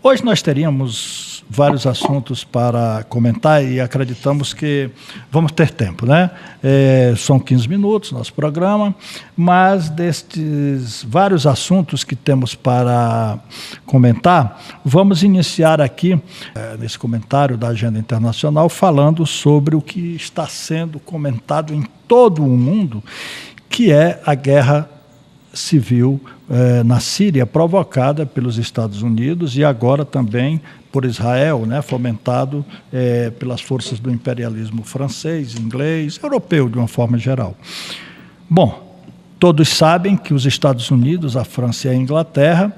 Hoje nós teríamos vários assuntos para comentar e acreditamos que vamos ter tempo, né? São 15 minutos nosso programa, mas destes vários assuntos que temos para comentar, vamos iniciar aqui, nesse comentário da Agenda Internacional, falando sobre o que está sendo comentado em todo o mundo, que é a guerra civil na Síria, provocada pelos Estados Unidos e agora também por Israel, né, fomentado pelas forças do imperialismo francês, inglês, europeu de uma forma geral. Bom, todos sabem que os Estados Unidos, a França e a Inglaterra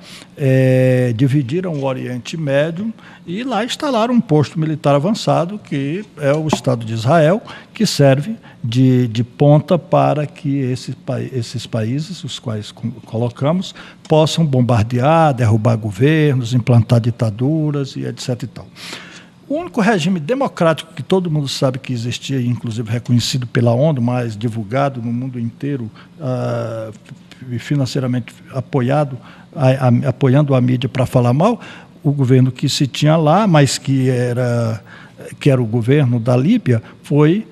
dividiram o Oriente Médio e lá instalaram um posto militar avançado, que é o Estado de Israel, que serve de ponta para que esses países, os quais colocamos, possam bombardear, derrubar governos, implantar ditaduras e etc. e tal. O único regime democrático que todo mundo sabe que existia, inclusive reconhecido pela ONU, mas divulgado no mundo inteiro e financeiramente apoiando a mídia para falar mal, o governo que se tinha lá, mas que era o governo da Líbia, foi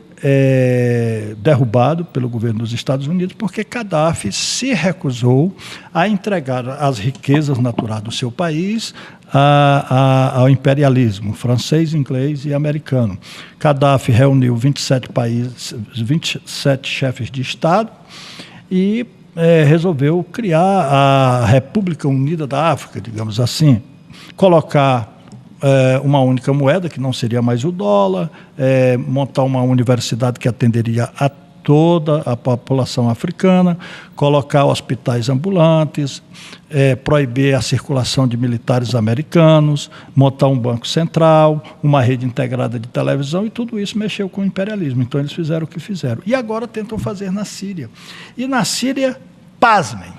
derrubado pelo governo dos Estados Unidos, porque Gaddafi se recusou a entregar as riquezas naturais do seu país ao imperialismo francês, inglês e americano. Gaddafi reuniu 27 chefes de Estado e resolveu criar a República Unida da África, digamos assim, colocar uma única moeda, que não seria mais o dólar, montar uma universidade que atenderia a toda a população africana, colocar hospitais ambulantes, proibir a circulação de militares americanos, montar um banco central, uma rede integrada de televisão, e tudo isso mexeu com o imperialismo. Então eles fizeram o que fizeram. E agora tentam fazer na Síria. E na Síria, pasmem,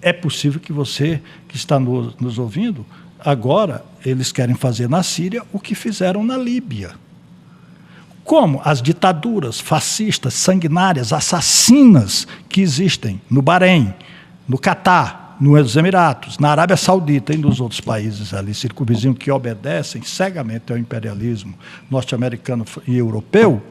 é possível que você que está nos ouvindo, agora eles querem fazer na Síria o que fizeram na Líbia. Como as ditaduras fascistas, sanguinárias, assassinas que existem no Bahrein, no Catar, nos Emiratos, na Arábia Saudita e nos outros países ali circunvizinhos que obedecem cegamente ao imperialismo norte-americano e europeu,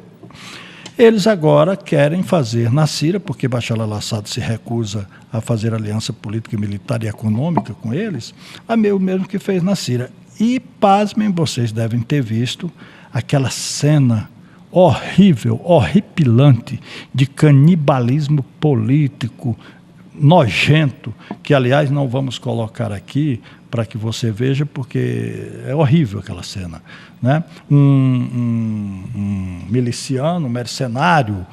eles agora querem fazer na Síria, porque Bashar al-Assad se recusa a fazer aliança política, militar e econômica com eles, o mesmo que fez na Síria. E, pasmem, vocês devem ter visto aquela cena horrível, horripilante, de canibalismo político, nojento, que, aliás, não vamos colocar aqui para que você veja, porque é horrível aquela cena, né? Um miliciano, um mercenário,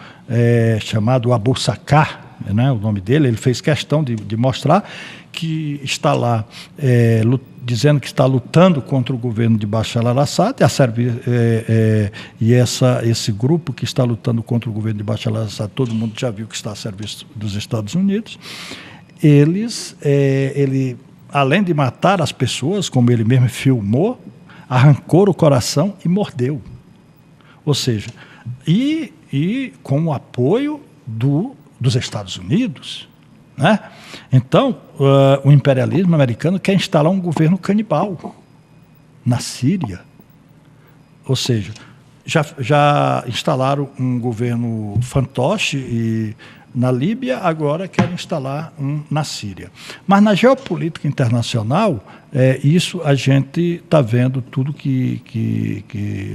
chamado Abu Sacar, né, o nome dele, ele fez questão de mostrar que está lá dizendo que está lutando contra o governo de Bashar al-Assad, esse grupo que está lutando contra o governo de Bashar al-Assad, todo mundo já viu que está a serviço dos Estados Unidos. Ele, além de matar as pessoas, como ele mesmo filmou, arrancou o coração e mordeu. Ou seja, e com o apoio dos Estados Unidos, né? Então, o imperialismo americano quer instalar um governo canibal na Síria. Ou seja, já instalaram um governo fantoche na Líbia, agora querem instalar um na Síria. Mas na geopolítica internacional, isso a gente está vendo tudo que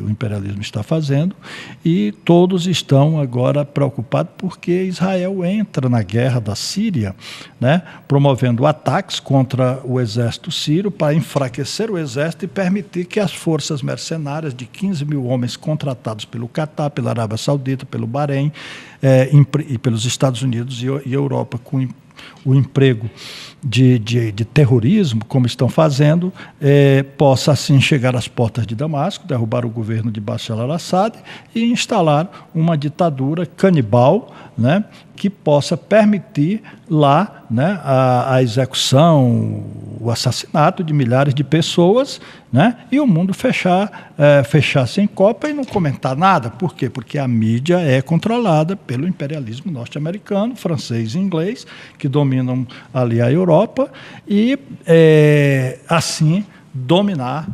o imperialismo está fazendo, e todos estão agora preocupados porque Israel entra na guerra da Síria, né, promovendo ataques contra o exército sírio para enfraquecer o exército e permitir que as forças mercenárias de 15 mil homens contratados pelo Catar, pela Arábia Saudita, pelo Bahrein e pelos Estados Unidos e Europa, com o emprego de terrorismo, como estão fazendo, possa assim chegar às portas de Damasco, derrubar o governo de Bashar al-Assad e instalar uma ditadura canibal, né, que possa permitir lá, né, a execução, o assassinato de milhares de pessoas, né, e o mundo fechar sem copa e não comentar nada. Por quê? Porque a mídia é controlada pelo imperialismo norte-americano, francês e inglês, que dominam ali a Europa, e assim dominar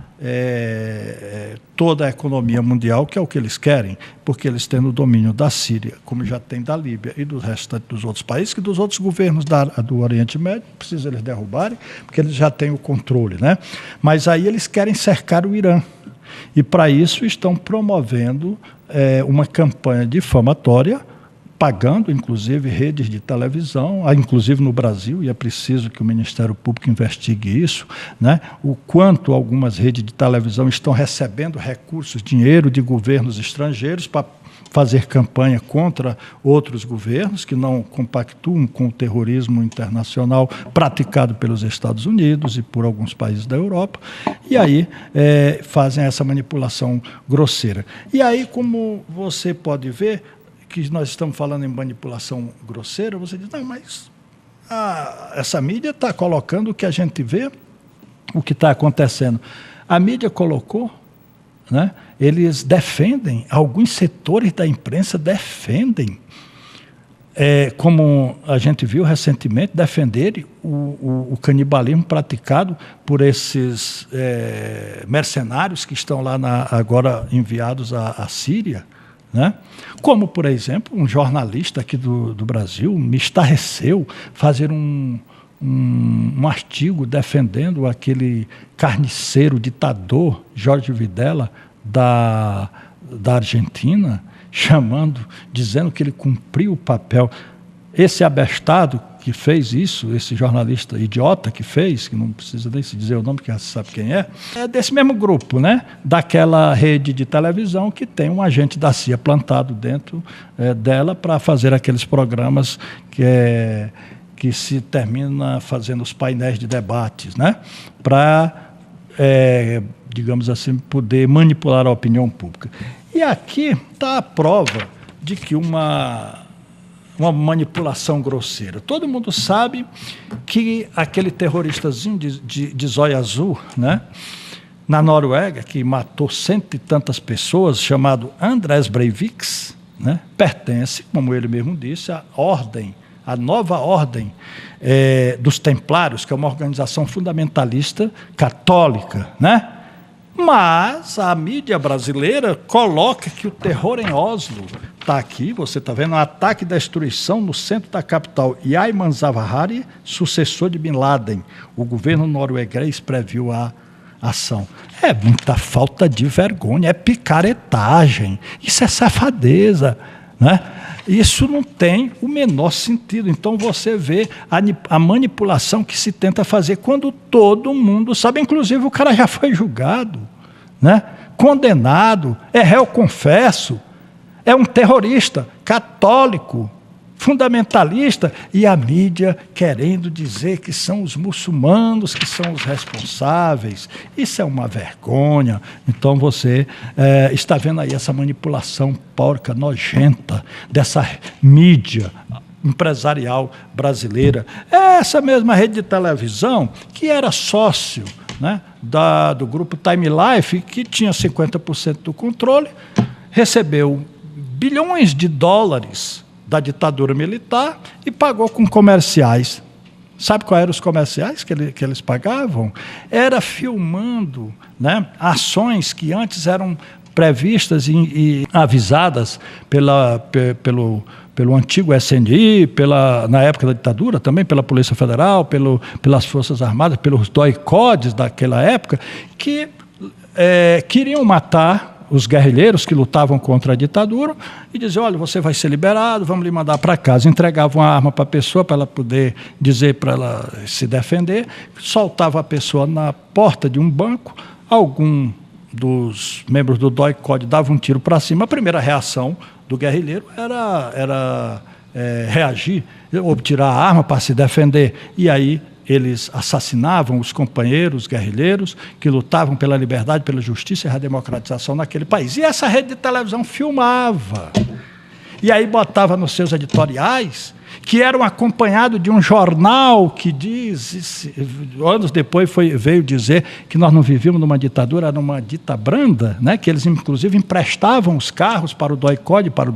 toda a economia mundial, que é o que eles querem, porque eles têm o domínio da Síria, como já tem da Líbia e do restante dos outros países, que dos outros governos do Oriente Médio, não precisa eles derrubarem, porque eles já têm o controle, né? Mas aí eles querem cercar o Irã. E, para isso, estão promovendo uma campanha difamatória, pagando, inclusive, redes de televisão, inclusive no Brasil, e é preciso que o Ministério Público investigue isso, né? O quanto algumas redes de televisão estão recebendo recursos, dinheiro de governos estrangeiros para fazer campanha contra outros governos que não compactuam com o terrorismo internacional praticado pelos Estados Unidos e por alguns países da Europa, e aí fazem essa manipulação grosseira. E aí, como você pode ver, que nós estamos falando em manipulação grosseira, você diz, não, mas essa mídia está colocando o que a gente vê, o que está acontecendo. A mídia colocou, né? Eles defendem, alguns setores da imprensa defendem, como a gente viu recentemente, defenderem o canibalismo praticado por esses mercenários que estão lá agora enviados à Síria, né? Como, por exemplo, um jornalista aqui do Brasil me estarreceu fazer um artigo defendendo aquele carniceiro ditador Jorge Videla da Argentina, dizendo que ele cumpriu o papel. Esse abestado que fez isso, esse jornalista idiota que fez, que não precisa nem se dizer o nome, que já se sabe quem é desse mesmo grupo, né? Daquela rede de televisão que tem um agente da CIA plantado dentro dela para fazer aqueles programas que se termina fazendo os painéis de debates, né? Para, digamos assim, poder manipular a opinião pública. E aqui está a prova de que uma manipulação grosseira. Todo mundo sabe que aquele terroristazinho de zóio azul, né, na Noruega, que matou 100 e tantas pessoas, chamado Andrés Breivik, né, pertence, como ele mesmo disse, à nova ordem dos Templários, que é uma organização fundamentalista católica, né? Mas a mídia brasileira coloca que o terror em Oslo está aqui, você está vendo, um ataque e destruição no centro da capital. E Ayman Zawahiri, sucessor de Bin Laden. O governo norueguês previu a ação. É muita falta de vergonha, é picaretagem, isso é safadeza, né? Isso não tem o menor sentido. Então você vê a manipulação que se tenta fazer quando todo mundo sabe, inclusive o cara já foi julgado, né? Condenado, é réu confesso, é um terrorista católico, fundamentalista, e a mídia querendo dizer que são os muçulmanos que são os responsáveis. Isso é uma vergonha. Então você está vendo aí essa manipulação porca, nojenta, dessa mídia empresarial brasileira. Essa mesma rede de televisão que era sócio, né, do grupo Time Life, que tinha 50% do controle, recebeu bilhões de dólares da ditadura militar e pagou com comerciais. Sabe quais eram os comerciais que eles pagavam? Era filmando, né, ações que antes eram previstas e avisadas pelo antigo SNI, na época da ditadura, também pela Polícia Federal, pelas Forças Armadas, pelos DOI-CODES daquela época, que queriam matar os guerrilheiros que lutavam contra a ditadura e diziam, olha, você vai ser liberado, vamos lhe mandar para casa. Entregavam a arma para a pessoa para ela poder dizer para ela se defender, soltava a pessoa na porta de um banco, algum dos membros do DOI-CODE dava um tiro para cima. A primeira reação do guerrilheiro era reagir, ou tirar a arma para se defender. E aí eles assassinavam os companheiros guerrilheiros que lutavam pela liberdade, pela justiça e a democratização naquele país. E essa rede de televisão filmava. E aí botava nos seus editoriais, que eram acompanhados de um jornal que diz, anos depois veio dizer que nós não vivíamos numa ditadura, era numa ditabranda, né? Que eles inclusive emprestavam os carros para o DOI-CODE, para o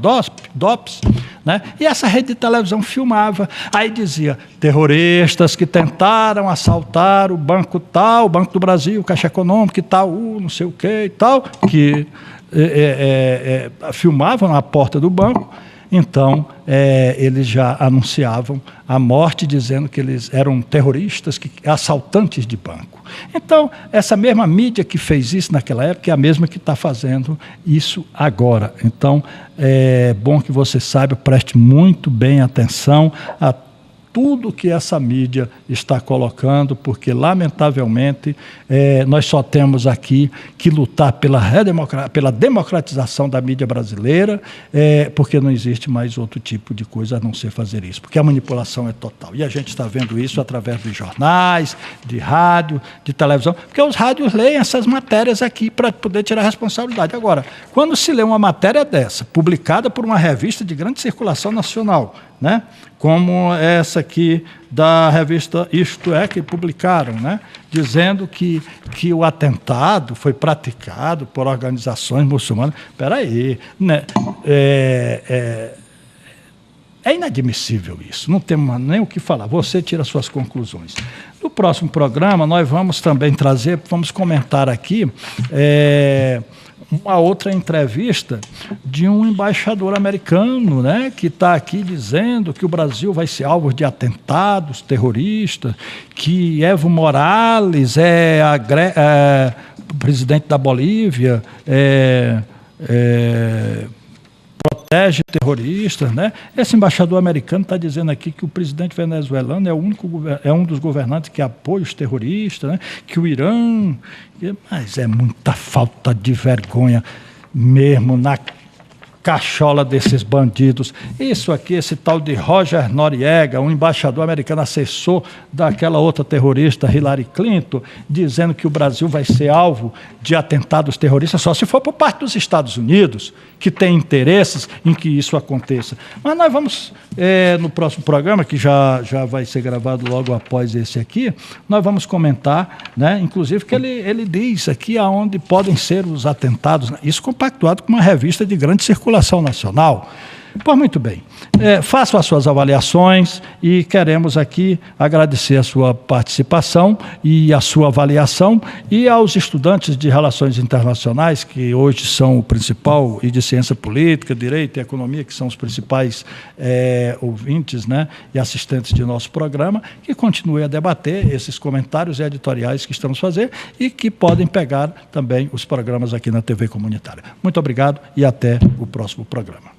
DOPS, né? E essa rede de televisão filmava, aí dizia, terroristas que tentaram assaltar o banco tal, o Banco do Brasil, Caixa Econômica e tal, não sei o que e tal, que filmavam na porta do banco. Então, eles já anunciavam a morte, dizendo que eles eram terroristas, assaltantes de banco. Então, essa mesma mídia que fez isso naquela época é a mesma que está fazendo isso agora. Então, é bom que você saiba, preste muito bem atenção a tudo que essa mídia está colocando, porque, lamentavelmente, nós só temos aqui que lutar pela democratização da mídia brasileira, porque não existe mais outro tipo de coisa a não ser fazer isso, porque a manipulação é total. E a gente está vendo isso através dos jornais, de rádio, de televisão, porque os rádios leem essas matérias aqui para poder tirar a responsabilidade. Agora, quando se lê uma matéria dessa, publicada por uma revista de grande circulação nacional, né, como essa aqui da revista Isto É, que publicaram, né, dizendo que o atentado foi praticado por organizações muçulmanas. Espera aí, né, é inadmissível isso, não temos nem o que falar, você tira suas conclusões. No próximo programa, nós vamos também trazer, vamos comentar aqui uma outra entrevista de um embaixador americano, né, que está aqui dizendo que o Brasil vai ser alvo de atentados terroristas, que Evo Morales presidente da Bolívia, protege terroristas, né? Esse embaixador americano está dizendo aqui que o presidente venezuelano é um dos governantes que apoia os terroristas, né? Que o Irã... Mas é muita falta de vergonha mesmo na cachola desses bandidos. Isso aqui, esse tal de Roger Noriega, um embaixador americano, assessor daquela outra terrorista, Hillary Clinton, dizendo que o Brasil vai ser alvo de atentados terroristas só se for por parte dos Estados Unidos, que tem interesses em que isso aconteça. Mas nós vamos, no próximo programa, que já vai ser gravado logo após esse aqui, nós vamos comentar, né, inclusive, que ele diz aqui aonde podem ser os atentados, isso compactuado com uma revista de grande circulação nacional. Pois muito bem, façam as suas avaliações e queremos aqui agradecer a sua participação e a sua avaliação, e aos estudantes de Relações Internacionais, que hoje são o principal, e de Ciência Política, Direito e Economia, que são os principais ouvintes, né, e assistentes de nosso programa, que continuem a debater esses comentários e editoriais que estamos fazendo e que podem pegar também os programas aqui na TV Comunitária. Muito obrigado e até o próximo programa.